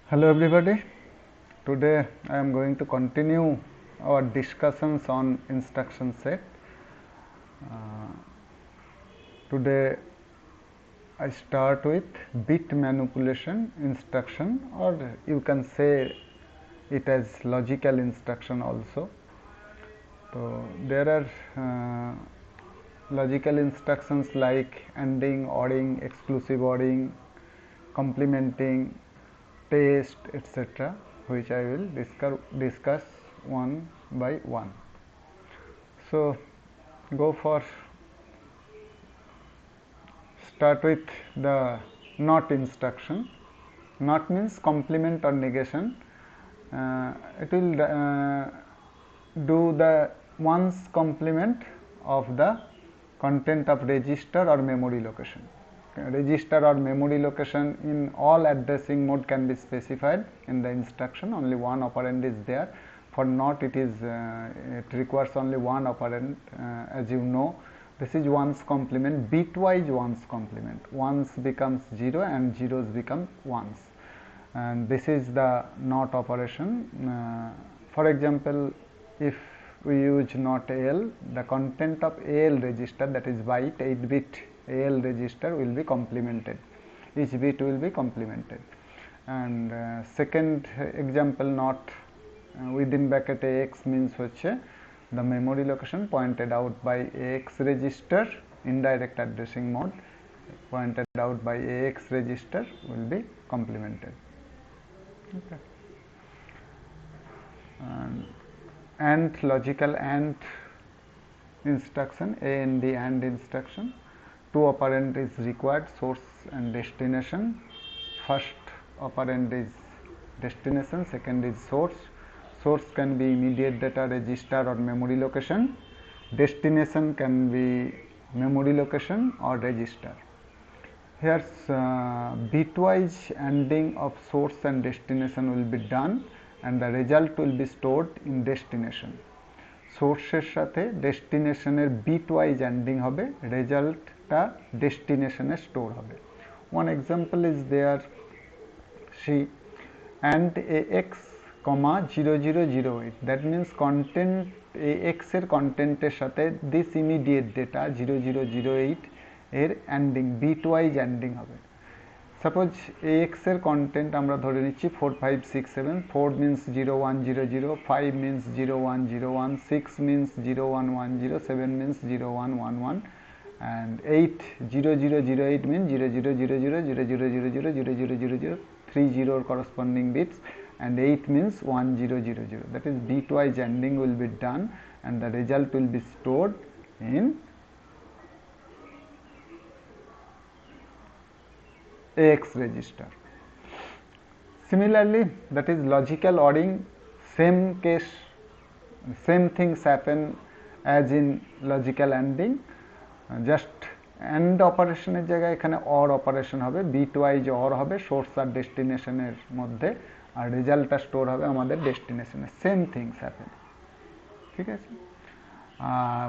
Hello everybody. Today I am going to continue our discussions on instruction set. Today I start with bit manipulation instruction, or you can say it as logical instruction also. So there are logical instructions like ANDing, ORing, exclusive ORing, complementing, test, etc., which I will discuss one by one. So start with the not instruction. Not means complement or negation. It will do the once complement of the content of register or memory location. Register or memory location in all addressing mode can be specified in the instruction. Only one operand is there. For not, it requires only one operand. As you know, this is ones complement, bitwise ones complement. Ones becomes 0 and zeros become ones, and this is the not operation. For example, if we use not AL, the content of AL register, that is byte 8-bit AL register, will be complemented. Each bit will be complemented. And second example, not within bracket AX means হচ্ছে the memory location pointed out by AX register, indirect addressing mode pointed out by AX register will be complemented. Okay. And logical AND instruction, AND AND instruction. Two operand is required, source and destination. First operand is destination, second is source. Source can be immediate data register or memory location. Destination can be memory location or register. Here bitwise ANDing of source and destination will be done, and the result will be stored in destination. সোর্সের সাথে ডেস্টিনেশনের bitwise ANDing হবে, রেজাল্টটা ডেস্টিনেশনে store হবে. One example is there, C and AX, 0008, that means content AX এর কন্টেন্টের সাথে this immediate data 0008 এর অ্যান্ডিং, বিটওয়াইজ অ্যান্ডিং হবে. সাপোজ AX এর কন্টেন্ট আমরা ধরে নিচ্ছি 4567, 4 means 0100, 5 means 0101, 6 means 0110, 7 means 0111, and 0008 means 000000000000, 3 0 corresponding bits, and 8 means 1000. That is bitwise ANDing will be done, and the result will be stored in AX register. Similarly, that is logical ORing, same case, same things happen as in logical ANDing, just AND অপারেশনের জায়গায় এখানে OR operation হবে, bitwise OR হবে source আর ডেস্টিনেশনের মধ্যে, আর রেজাল্টটা store হবে আমাদের ডেস্টিনেশনে. Same things happen, ঠিক আছে.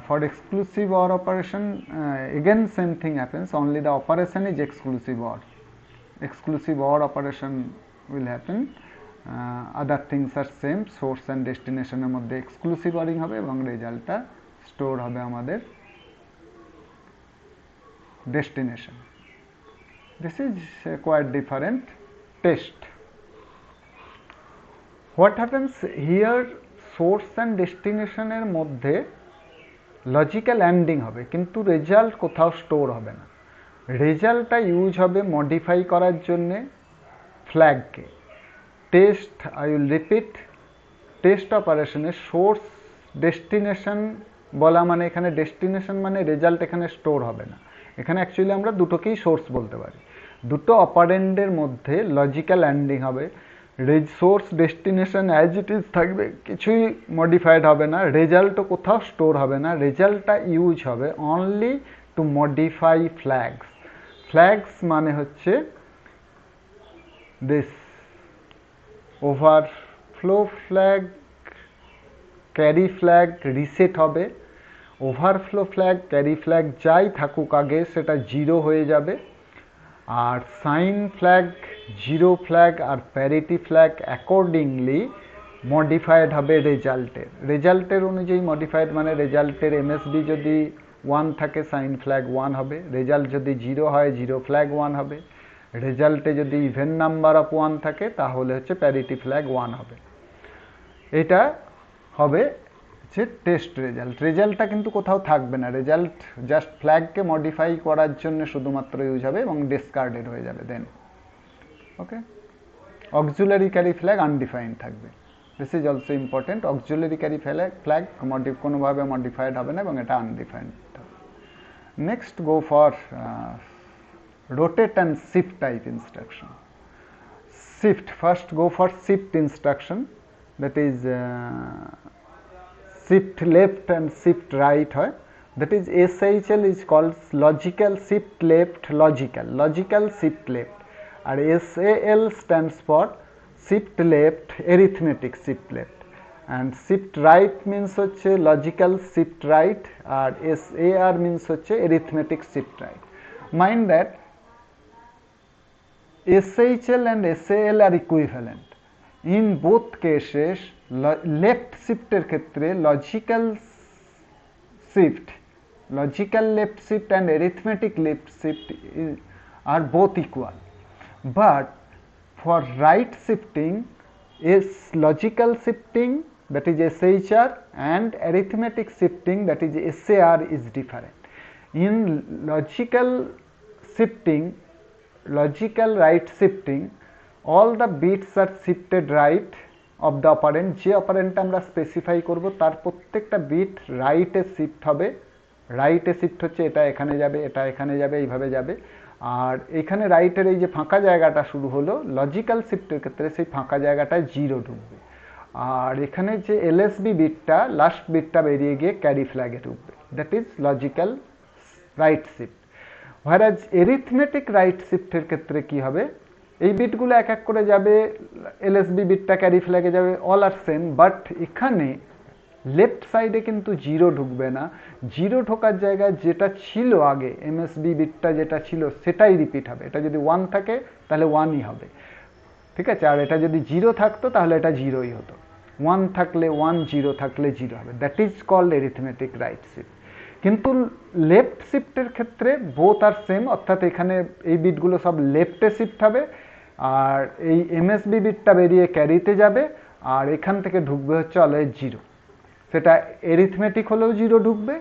For exclusive OR operation, again same thing happens, only the operation is exclusive OR. Exclusive OR operation will happen, other things are same, source and destination এর মধ্যে exclusive ORing হবে এবং রেজাল্টটা store হবে আমাদের destination. This is quite different. Test. What happens here, source and destination এর মধ্যে logical অ্যান্ডিং হবে, কিন্তু রেজাল্ট কোথাও স্টোর হবে না. রেজাল্টটা ইউজ হবে মডিফাই করার জন্যে ফ্ল্যাগকে. Test, I will repeat, test অপারেশনে সোর্স ডেস্টিনেশন বলা মানে এখানে ডেস্টিনেশন মানে রেজাল্ট এখানে স্টোর হবে না. এখানে অ্যাকচুয়ালি আমরা দুটোকেই সোর্স বলতে পারি. দুটো অপারেন্ডের মধ্যে লজিক্যাল অ্যান্ডিং হবে, source destination as it is থাকবে, কিছুই মডিফাইড হবে না, রেজাল্টও কোথাও স্টোর হবে না. রেজাল্টটা ইউজ হবে only to modify flags. Flags মানে হচ্ছে this overflow flag, carry flag reset হবে. ওভারফ্লো ফ্ল্যাগ, ক্যারি ফ্ল্যাগ যাই থাকুক আগে সেটা 0 হয়ে যাবে, আর সাইন ফ্ল্যাগ জিরো ফ্ল্যাগ আর প্যারিটি ফ্ল্যাগ অ্যাকর্ডিংলি মডিফাইড হবে রেজাল্টের অনুযায়ী মডিফাইড, মানে রেজাল্টের এমএসবি যদি 1 থাকে সাইন ফ্ল্যাগ 1 হবে, রেজাল্ট যদি 0 হয় জিরো ফ্ল্যাগ 1 হবে, রেজাল্টে যদি ইভেন নাম্বার অফ 1 থাকে তাহলে হচ্ছে প্যারিটি ফ্ল্যাগ 1 হবে। এটা হবে হচ্ছে টেস্ট রেজাল্টটা কিন্তু কোথাও থাকবে না, রেজাল্ট জাস্ট ফ্ল্যাগকে মডিফাই করার জন্য শুধুমাত্র ইউজ হবে এবং ডিসকার্ডেড হয়ে যাবে দেন। ওকে, অক্সিলারি ক্যারি ফ্ল্যাগ আনডিফাইন্ড থাকবে, this is also important. Auxiliary carry flag কোনোভাবে মডিফাইড হবে না এবং এটা আনডিফাইন্ড হবে। Next go for rotate and shift type instruction. Shift, first go for shift instruction, that is shift left and shift right হয়, that is SHL is called logical shift left, logical shift left, আর SAL stands for shift left, arithmetic shift left, and shift right means হচ্ছে logical shift right, আর SAR means হচ্ছে arithmetic shift right. Mind that SHL and SAL are equivalent. In both cases, left shift এর ক্ষেত্রে logical left shift and arithmetic left shift are both equal. But for right shifting, is logical shifting, that is SHR, and arithmetic shifting, that is SAR, is different. In logical right shifting, all the bits are shifted right of the operand, যে অপারেন্ডটা আমরা specify করব তার প্রত্যেকটা bit রাইটে shift হবে। রাইটে shift হচ্ছে এটা এখানে যাবে, এটা এখানে যাবে, এইভাবে যাবে। আর এখানে রাইটের এই যে ফাঁকা জায়গাটা শুরু হলো, লজিক্যাল শিফটের ক্ষেত্রে সেই ফাঁকা জায়গাটায় 0 ঢুকবে। আর এখানে যে এলএসবি বিটটা, লাস্ট বিটটা বেরিয়ে গিয়ে ক্যারি ফ্ল্যাগে ঢুকবে, that is logical right shift. whereas arithmetic right শিফটের ক্ষেত্রে কি হবে, এই বিটগুলো এক এক করে যাবে, এলএসবি বিটটা ক্যারি ফ্ল্যাগে যাবে, অল আর সেম, বাট এখানে লেফট সাইডে কিন্তু 0 ঢুকবে না। 0 ঢোকার জায়গায় যেটা ছিল আগে, এমএসবি বিটটা যেটা ছিল সেটাই রিপিট হবে। এটা যদি 1 থাকে তাহলে 1ই হবে, ঠিক আছে। আর এটা যদি 0 থাকতো তাহলে এটা 0ই হতো। 1 থাকলে 1, 0 থাকলে 0 হবে, that is called arithmetic right shift. কিন্তু লেফট শিফটের ক্ষেত্রে বোথ আর সেম, অর্থাৎ এখানে এই বিটগুলো সব লেফটে শিফট হবে, আর এই এমএসবি বিটটা বেরিয়ে ক্যারিতে যাবে, আর এখান থেকে ঢুকবে হচ্ছে অলওয়েজ 0। সেটা এরিথমেটিক হলেও 0 ঢুকবে,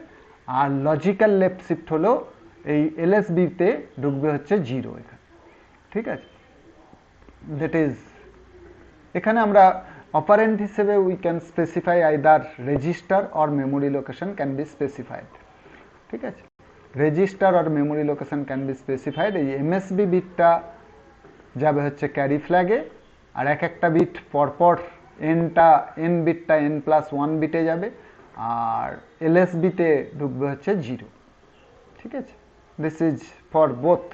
আর লজিক্যাল লেফট শিফট হলেও এই এলএসবিতে ঢুকবে হচ্ছে 0 এখানে, ঠিক আছে। দ্যাট ইজ, এখানে আমরা অপারেন্ট হিসেবে we can specify either register or memory location can be specified, ঠিক আছে। Register or memory location can be specified. এই এমএসবি বিটটা যাবে হচ্ছে ক্যারি ফ্ল্যাগে, আর এক একটা বিট পরপর এন বিটটা n+1 বিটে যাবে, আর এলএসবিতে ঢুকবে হচ্ছে 0, ঠিক আছে। This is for both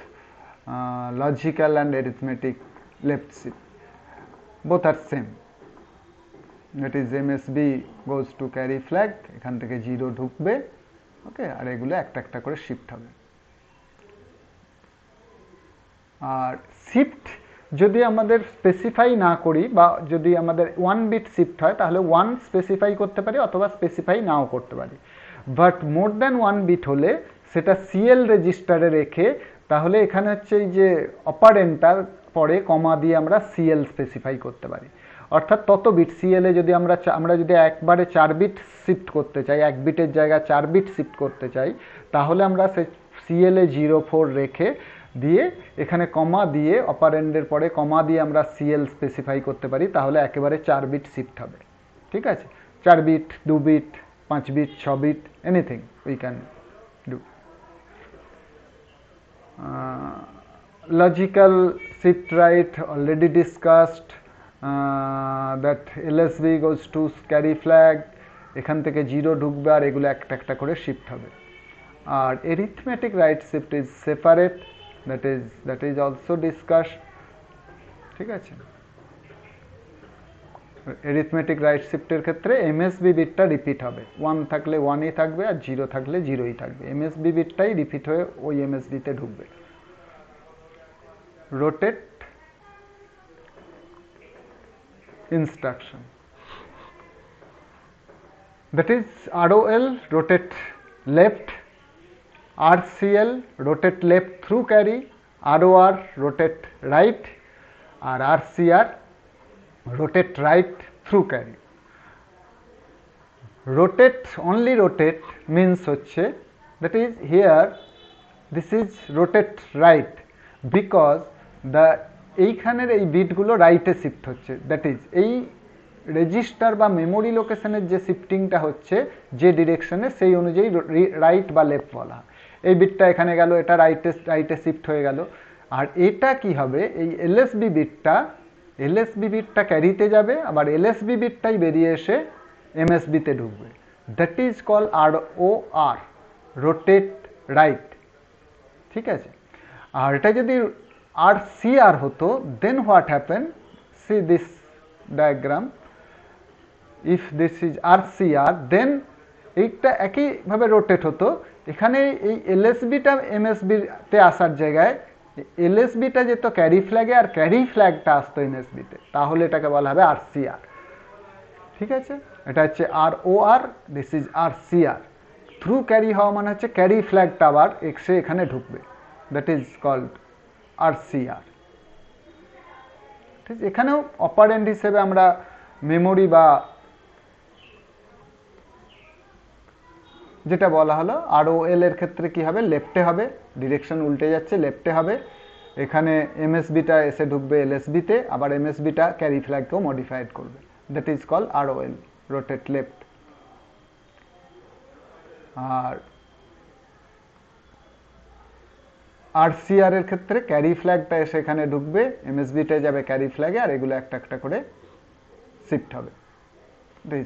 logical and arithmetic left shift, both আর same. That is MSB goes to carry flag, এখান থেকে 0 ঢুকবে, ওকে, আর এগুলো একটা একটা করে শিফট হবে। আর শিফট যদি আমাদের স্পেসিফাই না করি, বা যদি আমাদের 1 বিট শিফট হয় তাহলে 1 স্পেসিফাই করতে পারি অথবা স্পেসিফাই নাও করতে পারি। বাট মোর দ্যান 1 বিট হলে সেটা সিএল রেজিস্টারে রেখে, তাহলে এখানে হচ্ছে এই যে অপারেন্টার পরে কমা দিয়ে আমরা সিএল স্পেসিফাই করতে পারি। অর্থাৎ তত বিট সিএলে যদি আমরা যদি একবারে 4 বিট শিফট করতে চাই, 1 বিটের জায়গায় 4 বিট শিফট করতে চাই, তাহলে আমরা সেই সিএলে 04 রেখে দিয়ে এখানে কমা দিয়ে, অপারেন্ডের পরে কমা দিয়ে আমরা সিএল স্পেসিফাই করতে পারি, তাহলে একেবারে 4 বিট শিফট হবে, ঠিক আছে। 4 bit, 2 bit, 5 bit, 6 bit, anything we can do. Logical shift right already discussed, that LSB goes to carry flag, এখান থেকে 0 ঢুকবে আর এগুলো একটা একটা করে শিফট হবে। আর arithmetic right shift is separate, that is also discussed, ঠিক আছে। এরিথমেটিক রাইট শিফটের ক্ষেত্রে এমএসবি বিটটা রিপিট হবে, 1 থাকলে 1ই থাকবে, আর 0 থাকলে 0ই থাকবে। এমএসবি বিটটাই রিপিট হয়ে ওই এমএসবিতে ঢুকবে। Rotate instruction. That is ROL rotate left, RCL rotate left through carry, ROR rotate right, or RCR rotate right through carry. Rotate, only rotate means হচ্ছে, that is here this is rotate right because the এইখানের এই বিটগুলো রাইটে shift হচ্ছে, that is এই register বা memory লোকেশনের যে শিফটিংটা হচ্ছে যে ডিরেকশনে সেই অনুযায়ী রাইট বা লেফট বলা হয়। এই বিটটা এখানে গেল, এটা রাইটে শিফট হয়ে গেল। আর এটা কি হবে, এই এলএসবি বিটটা ক্যারিতে যাবে, আবার এলএসবি বিটটাই বেরিয়ে এসে এমএসবিতে ঢুকবে। That is call ROR, rotate right. ঠিক আছে, আর এটা যদি RCR হতো, then what happen, see this diagram, if this is RCR then এইটা একইভাবে রোটেট হতো। এখানে এই এলএসবিটা এমএসবিতে আসার জায়গায় এলএসবিটা যেত ক্যারি ফ্ল্যাগে, আর ক্যারি ফ্ল্যাগটা আসতো এমএসবিতে, তাহলে এটাকে বলা হবে RCR। ঠিক আছে, এটা হচ্ছে ROR, this is RCR। Through carry হওয়া মানে হচ্ছে ক্যারি ফ্ল্যাগটা আবার এক্সে এখানে ঢুকবে, দ্যাট ইজ কল্ড RCR। ঠিক, এখানেও অপারেন্ট হিসেবে আমরা মেমোরি বা যেটা বলা হলো ROL এর ক্ষেত্রে কি হবে, লেফটে হবে, ডিরেকশন উল্টে যাচ্ছে, লেফটে হবে। এখানে এমএসবিটা এসে ঢুকবে এলএসবিতে, আবার এমএসবিটা ক্যারি ফ্ল্যাগকেও মডিফাইড করবে, that is call ROL, rotate left. আর RCR এর ক্ষেত্রে ক্যারি ফ্ল্যাগটা এসে এখানে ঢুকবে, এমএসবিতে যাবে ক্যারি ফ্ল্যাগে, আর এগুলো একটা একটা করে শিফট হবে।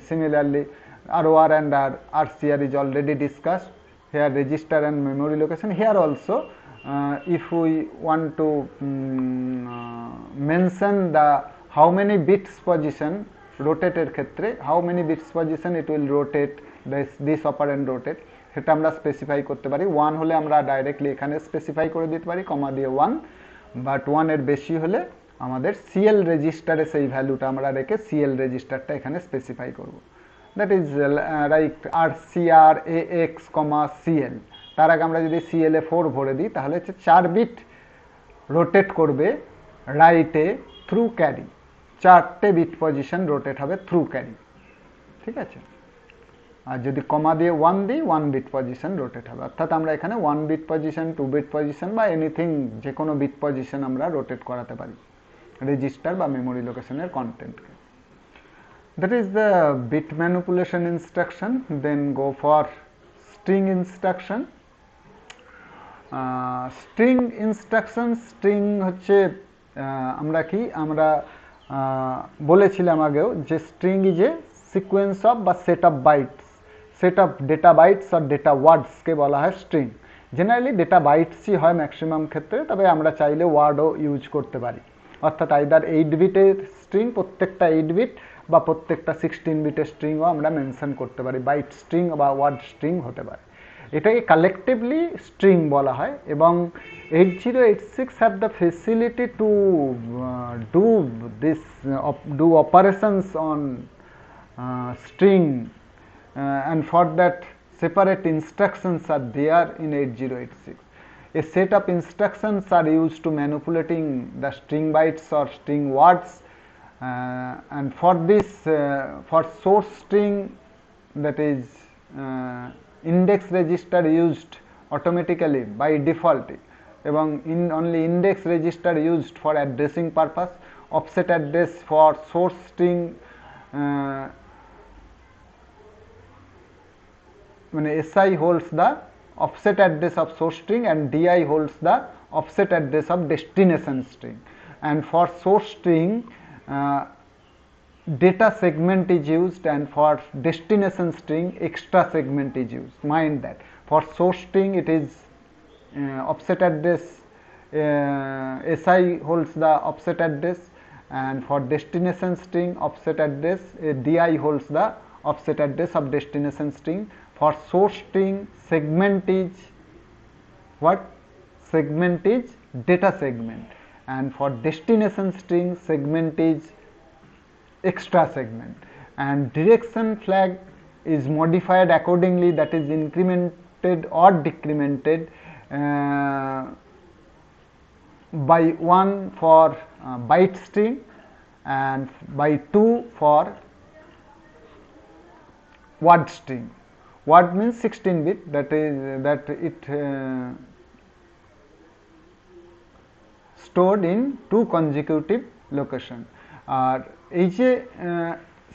Similarly, ROR and RCR is already discussed. Here register and memory location. Here also, if we want to mention the how many bits position rotate এর ক্ষেত্রে, how many bits position it will rotate, this operand rotate, সেটা আমরা specify করতে পারি। 1 হলে আমরা directly এখানে specify করে দিতে পারি কমা দিয়ে 1, বাট 1 এর বেশি হলে আমাদের সিএল রেজিস্টারে সেই ভ্যালুটা আমরা রেখে সিএল রেজিস্টারটা এখানে স্পেসিফাই করব। That is like RCR AX, CL। তার আগে আমরা যদি CL এ 4 ভরে দিই, তাহলে হচ্ছে 4 বিট রোটেট করবে রাইটে থ্রু ক্যারি, 4টে বিট পজিশন রোটেট হবে থ্রু ক্যারি। ঠিক আছে, আর যদি কমা দিয়ে 1 দিই, 1 বিট পজিশন রোটেট হবে। অর্থাৎ আমরা এখানে 1 বিট পজিশন, 2 বিট পজিশন বা এনিথিং, যে কোনো বিট পজিশন আমরা রোটেট করাতে পারি রেজিস্টার বা memory লোকেশনের কন্টেন্টকে। That is the bit manipulation instruction. Then go for string instruction. String instruction, string হচ্ছে আমরা কি আমরা বলেছিলাম আগেও যে string is a sequence of বা set of bytes, set of data bytes or data words কে বলা হয় string। জেনারেলি ডেটা বাইটসই হয় ম্যাক্সিমাম ক্ষেত্রে, তবে আমরা চাইলে ওয়ার্ডও ইউজ করতে পারি। অর্থাৎ আইদার 8 বিটের স্ট্রিং, প্রত্যেকটা 8 বিট, বা প্রত্যেকটা 16 বিটের স্ট্রিংও আমরা মেনশন করতে পারি, বাইট স্ট্রিং বা ওয়ার্ড স্ট্রিং হতে পারে। এটাকে কালেকটিভলি স্ট্রিং বলা হয়। এবং 8086 have the facility to do operations on string, and for that separate instructions are there in 8086. A set of instructions are used to manipulating the string bytes or string words, and for this for source string, that is index register used automatically by default, এবং only index register used for addressing purpose, offset address for source string, মানে SI holds the offset address of source string and DI holds the offset address of destination string. And for source string, data segment is used, and for destination string, extra segment is used. Mind that for source string it is offset address, SI holds the offset address, and for destination string offset address, DI holds the offset address of destination string. For source string, segment is what? Segment is data segment, and for destination string, segment is extra segment, and direction flag is modified accordingly, that is incremented or decremented by 1 for byte string and by 2 for word string. Word means 16 bit, that it stored in 2 consecutive location. আর এই যে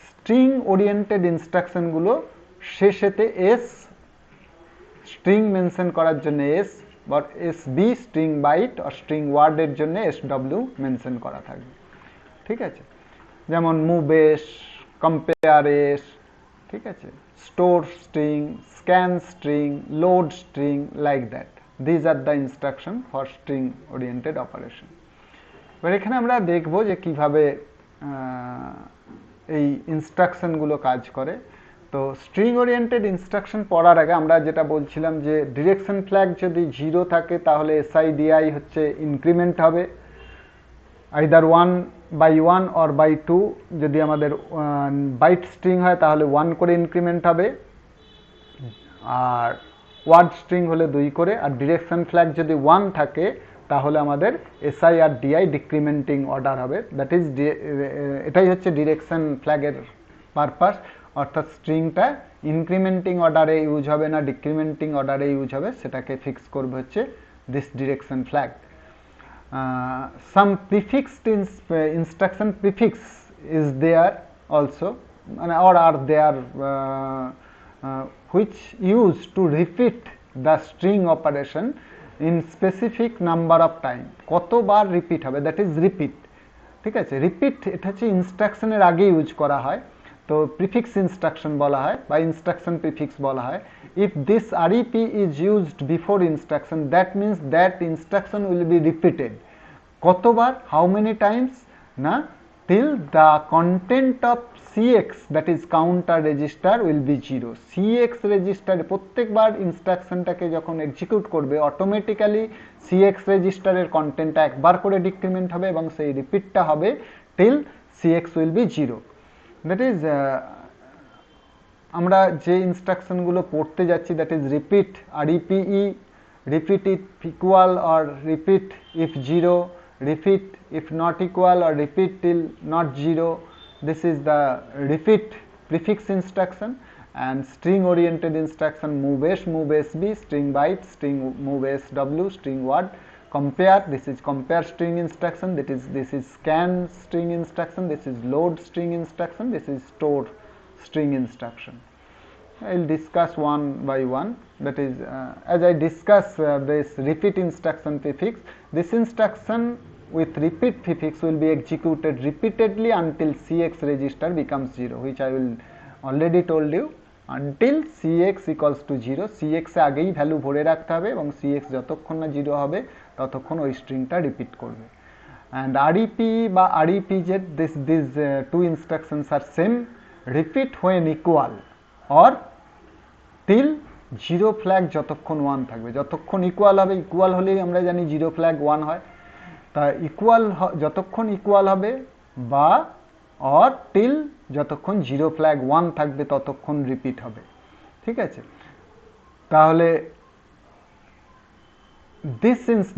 string oriented instruction গুলো শেষেতে S string mention করার জন্য S বা SB string byte আর string ওয়ার্ডের জন্য SW mention করা থাকবে, ঠিক আছে। যেমন মুভ এস, কম্পেয়ার এস, ঠিক আছে, store string, scan string, load string, like that. These are the instruction for string oriented operation. এবার এখানে আমরা দেখব যে কিভাবে এই ইনস্ট্রাকশনগুলো কাজ করে। তো স্ট্রিং ওরিয়েন্টেড ইনস্ট্রাকশন পড়ার আগে আমরা যেটা বলছিলাম যে ডিরেকশন ফ্ল্যাগ যদি 0 থাকে তাহলে SIDI হচ্ছে ইনক্রিমেন্ট হবে, আইদার 1 by 1 or by 2। যদি আমাদের বাইট স্ট্রিং হয় তাহলে 1 করে ইনক্রিমেন্ট হবে, আর ওয়ার্ড স্ট্রিং হলে 2 করে। আর ডিরেকশন ফ্ল্যাগ যদি 1 থাকে তাহলে আমাদের SI আর DI ডিক্রিমেন্টিং অর্ডার হবে, দ্যাট ইজ এটাই হচ্ছে ডিরেকশন ফ্ল্যাগের পারপাস। অর্থাৎ স্ট্রিংটা ইনক্রিমেন্টিং অর্ডারে ইউজ হবে না ডিক্রিমেন্টিং অর্ডারে ইউজ হবে, সেটাকে ফিক্স করবে হচ্ছে this direction flag. some prefixed instruction prefix is there also, or are there which used to repeat the string operation in specific number of time। কতবার রিপিট হবে, দ্যাট ইজ রিপিট, ঠিক আছে। Repeat এটা হচ্ছে ইনস্ট্রাকশনের আগে use করা হয়, তো প্রিফিক্স ইনস্ট্রাকশন বলা হয় বা ইনস্ট্রাকশন প্রিফিক্স বলা হয়। if this REP is used before instruction, that means that instruction will be repeated। কতবার, how many times না, till the content of CX, that is counter register, will be 0। CX রেজিস্টারে প্রত্যেকবার ইনস্ট্রাকশনটাকে যখন execute করবে automatically CX রেজিস্টারের কন্টেন্টটা একবার করে ডিক্রিমেন্ট হবে এবং সেই রিপিটটা হবে till CX will be 0। That is আমরা যে ইনস্ট্রাকশনগুলো পড়তে যাচ্ছি, that is repeat, REPE, repeat if equal or repeat if 0, repeat if not equal or repeat till not 0। this is the repeat prefix instruction। and string oriented instruction move s, move sb, string byte, string move sw, string word, compare, this is compare string instruction, this is scan string instruction, this is load string instruction, this is store string instruction। I will discuss one by one, that is as I discuss this repeat instruction prefix, this instruction with repeat prefix will be executed repeatedly until CX register becomes 0, which I will already told you, until CX equals to 0। CX এ আগেই value ভরে রাখতে হবে এবং CX যতক্ষণ না 0 হবে ততক্ষণ ওই স্ট্রিংটা রিপিট করবে। and REP বা REPZ, these two instructions are same, repeat when equal or till 0 flag যতক্ষণ 1 থাকবে। যতক্ষণ ইকুয়াল হবে, ইকুয়াল হলেই আমরা জানি 0 flag 1 হয়, তা ইকুয়াল যতক্ষণ ইকুয়াল হবে বা অর টিল যতক্ষণ 0 flag 1 থাকবে ততক্ষণ রিপিট হবে, ঠিক আছে। তাহলে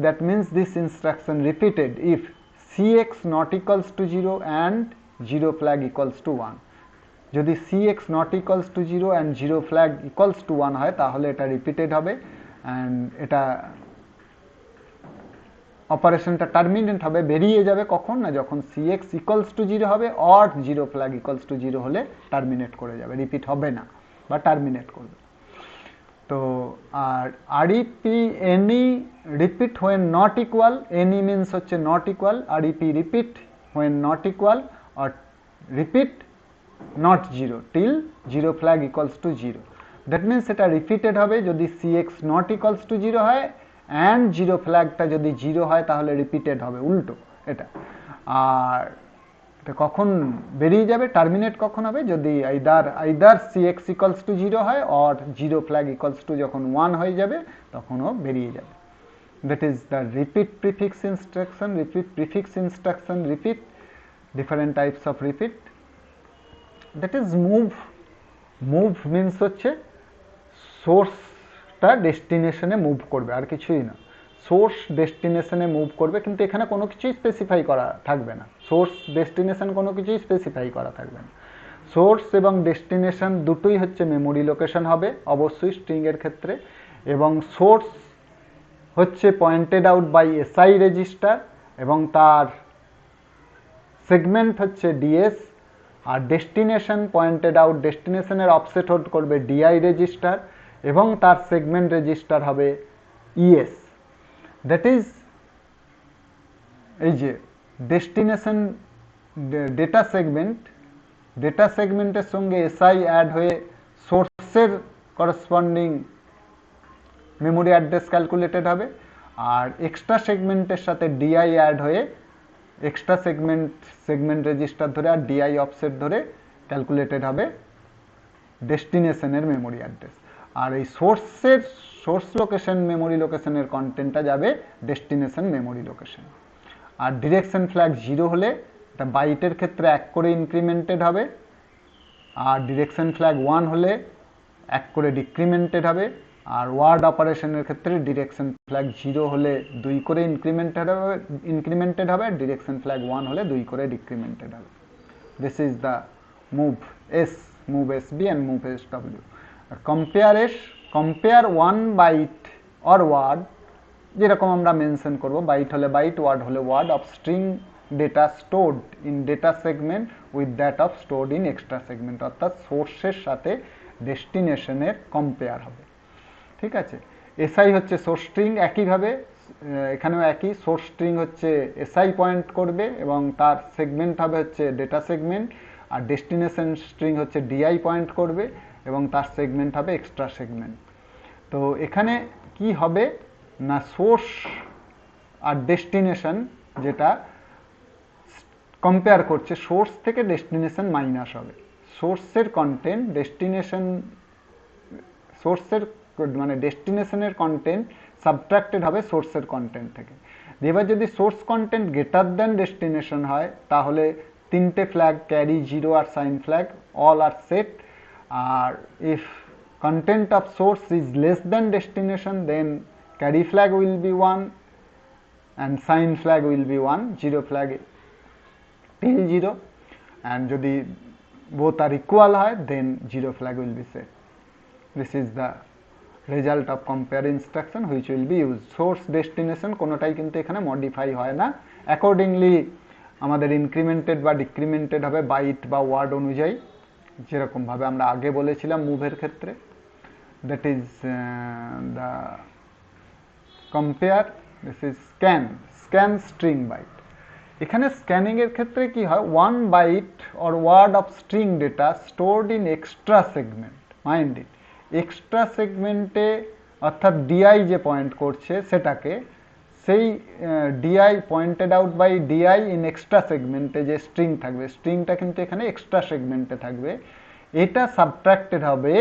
that means this instruction repeated if CX not equals to 0 and 0 flag equals to 1। যদি CX not equals to 0 and 0 flag equals to 1 হয় তাহলে এটা রিপিটেড হবে and এটা অপারেশনটা টার্মিনেট হবে, বেরিয়ে যাবে কখন না, যখন CX equals to 0 হবে or 0 flag equals to 0 হলে টার্মিনেট করে যাবে, রিপিট হবে না বা টার্মিনেট করবে। তো আর REP any repeat when not equal, any means হচ্ছে not equal, REP repeat when not equal or repeat not 0 till 0 flag equals to 0। that means এটা রিপিটেড হবে যদি CX not equals to 0 হয় and 0 ফ্ল্যাগটা যদি 0 হয় তাহলে রিপিটেড হবে, উল্টো এটা। আর এটা কখন বেরিয়ে যাবে, টার্মিনেট কখন হবে, যদি আইদার CX equals to 0 হয় or 0 flag equals to যখন 1 হয়ে যাবে তখনও বেরিয়ে যাবে। that is the repeat prefix instruction, repeat prefix instruction, repeat, different types of repeat, that is move. Move means হচ্ছে সোর্সটা ডেস্টিনেশনে মুভ করবে, আর কিছুই না। সোর্স ডেস্টিনেশনে মুভ করবে, কিন্তু এখানে কোনো কিছুই স্পেসিফাই করা থাকবে না। সোর্স ডেস্টিনেশন কোনো কিছুই স্পেসিফাই করা থাকবে না। সোর্স এবং ডেস্টিনেশন দুটোই হচ্ছে মেমোরি লোকেশন হবে অবশ্যই স্ট্রিংয়ের ক্ষেত্রে, এবং সোর্স হচ্ছে pointed out by SI register এবং তার সেগমেন্ট হচ্ছে ডিএস, আর ডেস্টিনেশন পয়েন্টেড আউট, ডেস্টিনেশনের অফসেট হোল্ড করবে ডিআই রেজিস্টার এবং তার সেগমেন্ট রেজিস্টার হবে ইএস। দ্যাট ইজ এই যে ডেস্টিনেশন ডেটা সেগমেন্ট, ডেটা সেগমেন্টের সঙ্গে এসআই অ্যাড হয়ে সোর্সের করসপন্ডিং মেমোরি অ্যাড্রেস ক্যালকুলেটেড হবে, আর এক্সট্রা সেগমেন্টের সাথে ডিআই অ্যাড হয়ে এক্সট্রা সেগমেন্ট রেজিস্টার ধরে আর ডিআই অফসেট ধরে ক্যালকুলেটেড হবে ডেস্টিনেশনের মেমোরি অ্যাড্রেস। আর এই সোর্স লোকেশন মেমোরি লোকেশনের কন্টেন্টটা যাবে ডেস্টিনেশন মেমোরি লোকেশন। আর ডিরেকশন ফ্ল্যাগ 0 হলে এটা বাইটের ক্ষেত্রে 1 করে ইনক্রিমেন্টেড হবে, আর ডিরেকশন ফ্ল্যাগ 1 হলে 1 করে ডিক্রিমেন্টেড হবে, আর ওয়ার্ড অপারেশনের ক্ষেত্রে ডিরেকশন ফ্ল্যাগ 0 হলে 2 করে ইনক্রিমেন্টেড হবে, আর ডিরেকশন ফ্ল্যাগ 1 হলে 2 করে ডিক্রিমেন্টেড হবে। This is the move S, move S B and move S W. Compare 1 byte or word, যেরকম আমরা মেনশন করব, বাইট হলে বাইট, ওয়ার্ড হলে word of string data stored in data segment with that of stored in extra segment, অর্থাৎ সোর্সের সাথে ডেস্টিনেশনের compare হবে। ঠিক আছে, এসআই হচ্ছে সোর্স স্ট্রিং, একইভাবে এখানেও একই, সোর্স স্ট্রিং হচ্ছে এসআই পয়েন্ট করবে এবং তার সেগমেন্ট হবে হচ্ছে ডেটা সেগমেন্ট, আর ডেস্টিনেশন স্ট্রিং হচ্ছে ডিআই পয়েন্ট করবে এবং তার সেগমেন্ট হবে এক্সট্রা সেগমেন্ট। তো এখানে কি হবে না, সোর্স আর ডেস্টিনেশন যেটা কম্পেয়ার করছে, সোর্স থেকে ডেস্টিনেশন মাইনাস হবে। সোর্সের কন্টেন্ট ডেস্টিনেশন, সোর্সের মানে ডেস্টিনেশনের কন্টেন্ট সাবট্রাক্টেড হবে সোর্সের কন্টেন্ট থেকে। এবার যদি source content greater then destination হয় তাহলে 3টে ফ্ল্যাগ ক্যারি, 0 আর সাইন ফ্ল্যাগ অল আর সেট, আর if content of source is less than destination then carry flag will be 1 and sign flag will be 1, 0 flag till 0, and যদি both are equal হয় then 0 flag will be set. This is the result of compare instruction which will be used. Source destination কোনোটাই কিন্তু এখানে modify হয় না, accordingly আমাদের incremented বা ডিক্রিমেন্টেড হবে বাইট বা ওয়ার্ড অনুযায়ী, যেরকমভাবে আমরা আগে বলেছিলাম মুভের ক্ষেত্রে। That is the compare. This is scan string byte. এখানে স্ক্যানিংয়ের ক্ষেত্রে কি হয়, 1 byte or word of string data stored in extra segment, mind it, extra সেগমেন্টে অর্থাৎ ডিআই যে পয়েন্ট করছে সেটাকে, সেই DI pointed out by DI in extra সেগমেন্টে যে স্ট্রিং থাকবে, স্ট্রিংটা কিন্তু এখানে এক্সট্রা সেগমেন্টে থাকবে, এটা সাবট্রাক্টেড হবে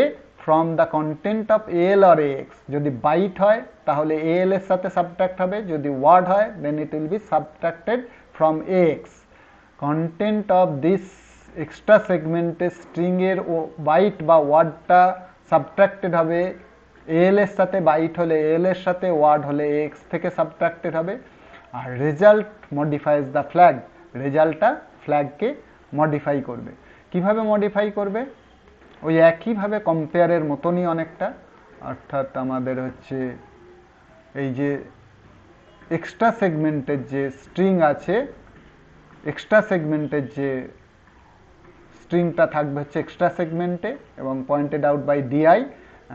from the content of L or x. যদি বাইট হয় তাহলে এল এর সাথে সাবট্রাক্ট হবে, যদি ওয়ার্ড হয় then it will be subtracted from X. Content of this extra সেগমেন্টে স্ট্রিংয়ের বাইট বা ওয়ার্ডটা সাবট্রাক্টেড হবে এল এর সাথে, বাইট হলে এল এর সাথে, ওয়ার্ড হলে এক্স থেকে সাবট্রাক্টেড হবে। আর রেজাল্ট মডিফাইজ দ্য ফ্ল্যাগ, রেজাল্টটা ফ্ল্যাগকে মডিফাই করবে। কিভাবে মডিফাই করবে, ওই একইভাবে কম্পেয়ারের মতনই অনেকটা, অর্থাৎ আমাদের হচ্ছে এই যে এক্সট্রা সেগমেন্টের যে স্ট্রিং আছে, এক্সট্রা সেগমেন্টের যে স্ট্রিংটা থাকবে হচ্ছে এক্সট্রা সেগমেন্টে এবং pointed out by DI,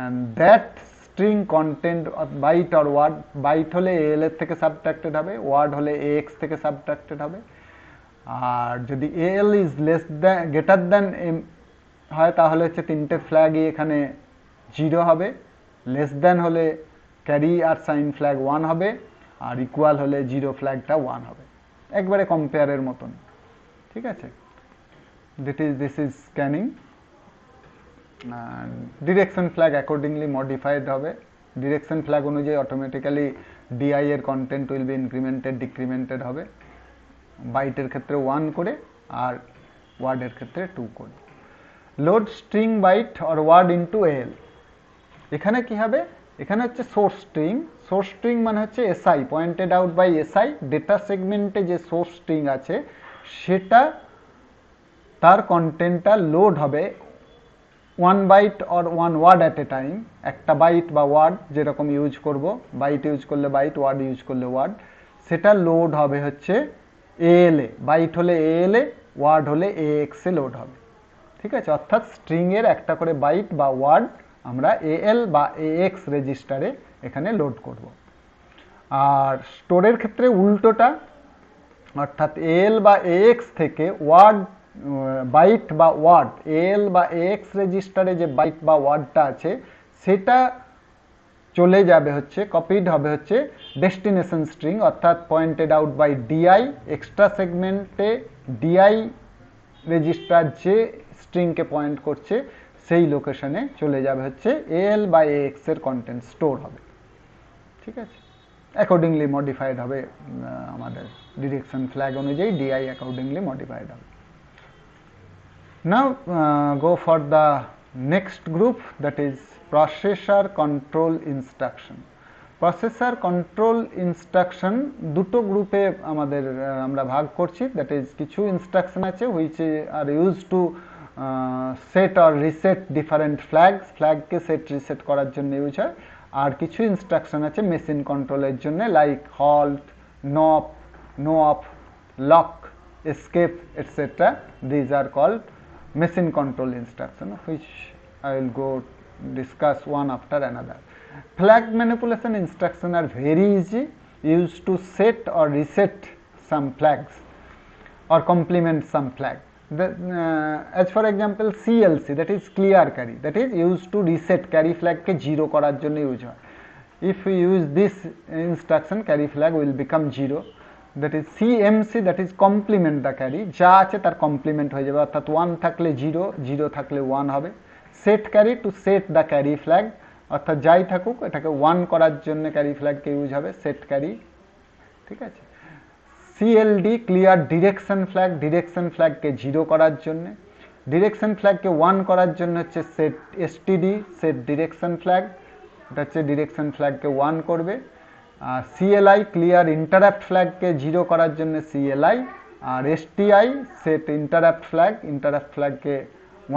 and that string content of byte or word, byte হলে al এর থেকে সাবট্রাক্টেড হবে, ওয়ার্ড হলে ax থেকে সাবট্রাক্টেড হবে। আর যদি al is less than greater than হয় তাহলে হচ্ছে 3টে ফ্ল্যাগই এখানে 0 হবে, লেস দ্যান হলে ক্যারি আর সাইন ফ্ল্যাগ 1 হবে, আর ইকুয়াল হলে 0 ফ্ল্যাগটা 1 হবে, একবারে কম্পেয়ারের মতন। ঠিক আছে, this is scanning. Direction flag accordingly modified হবে, ডিরেকশন ফ্ল্যাগ অনুযায়ী অটোমেটিক্যালি ডিআই এর কন্টেন্ট উইল বি ইনক্রিমেন্টেড ডিক্রিমেন্টেড হবে, বাইটের ক্ষেত্রে 1 করে আর ওয়ার্ডের ক্ষেত্রে 2 করে। Load string byte or word into AL. এখানে কি হবে, এখানে হচ্ছে সোর্স স্ট্রিং মানে হচ্ছে SI, pointed out by SI, data সেগমেন্টে যে সোর্স স্ট্রিং আছে সেটা তার কন্টেন্টটা লোড হবে 1 byte or 1 word at a time, একটা বাইট বা ওয়ার্ড যেরকম ইউজ করব, বাইট ইউজ করলে বাইট, ওয়ার্ড ইউজ করলে ওয়ার্ড, সেটা লোড হবে হচ্ছে এএলএ, বাইট হলে এএলএ, ওয়ার্ড হলে এএক্সে লোড হবে। ঠিক আছে, অর্থাৎ স্ট্রিংয়ের একটা করে বাইট বা ওয়ার্ড আমরা এএল বা এএক্স রেজিস্টারে এখানে লোড করব। আর স্টোরের ক্ষেত্রে উল্টোটা, অর্থাৎ এএল বা এএক্স থেকে ওয়ার্ড, বাইট বা ওয়ার্ড, এএল বা এএক্স রেজিস্টারে যে বাইট বা ওয়ার্ডটা আছে সেটা চলে যাবে হচ্ছে, কপিড হবে হচ্ছে ডেস্টিনেশন স্ট্রিং, অর্থাৎ pointed out by DI, extra সেগমেন্টে ডিআই রেজিস্টার যে স্ট্রিংকে পয়েন্ট করছে সেই লোকেশনে চলে যাবে হচ্ছে এএল বা এএক্স এর কন্টেন্ট স্টোর হবে। ঠিক আছে, অ্যাকর্ডিংলি মডিফাইড হবে, আমাদের ডিরেকশন ফ্ল্যাগ অনুযায়ী ডিআই অ্যাকর্ডিংলি মডিফাইড হবে। Now go for the next group, that is processor control instruction. Processor control instruction দুটো গ্রুপে আমাদের আমরা ভাগ করছি, that is কিছু ইনস্ট্রাকশন আছে which are used to set or reset different flags, ফ্ল্যাগকে সেট রিসেট করার জন্য ইউজ হয়, আর কিছু ইনস্ট্রাকশন আছে মেশিন কন্ট্রোলের জন্য, like halt, nop, no op, lock, escape, etc. These are called machine control instruction, which I will go discuss one after another. Flag manipulation instruction are very easy, used to set or reset some flags or complement some flag. As for example CLC, that is clear carry, that is used to reset carry flag ke zero korar jonno use hoy. If we use this instruction, carry flag will become zero. That is CMC, that is complement the carry, যা আছে তার complement হয়ে যাবে, অর্থাৎ 1 থাকলে 0, 0 থাকলে 1 হবে। Set carry, to set the carry flag, অর্থাৎ যাই থাকুক এটাকে 1 করার জন্য ক্যারি ফ্ল্যাগকে ইউজ হবে, সেট ক্যারি। ঠিক আছে, CLD, clear direction flag, direction ফ্ল্যাগকে 0 করার জন্য। ডিরেকশন ফ্ল্যাগকে 1 করার জন্য হচ্ছে set STD, set direction flag, এটা হচ্ছে ডিরেকশন ফ্ল্যাগকে 1 করবে। সিএলআই, ক্লিয়ার ইন্টারাপ্ট ফ্ল্যাগকে 0 করার জন্য সিএলআই, আর STI, set interrupt flag, interrupt ফ্ল্যাগকে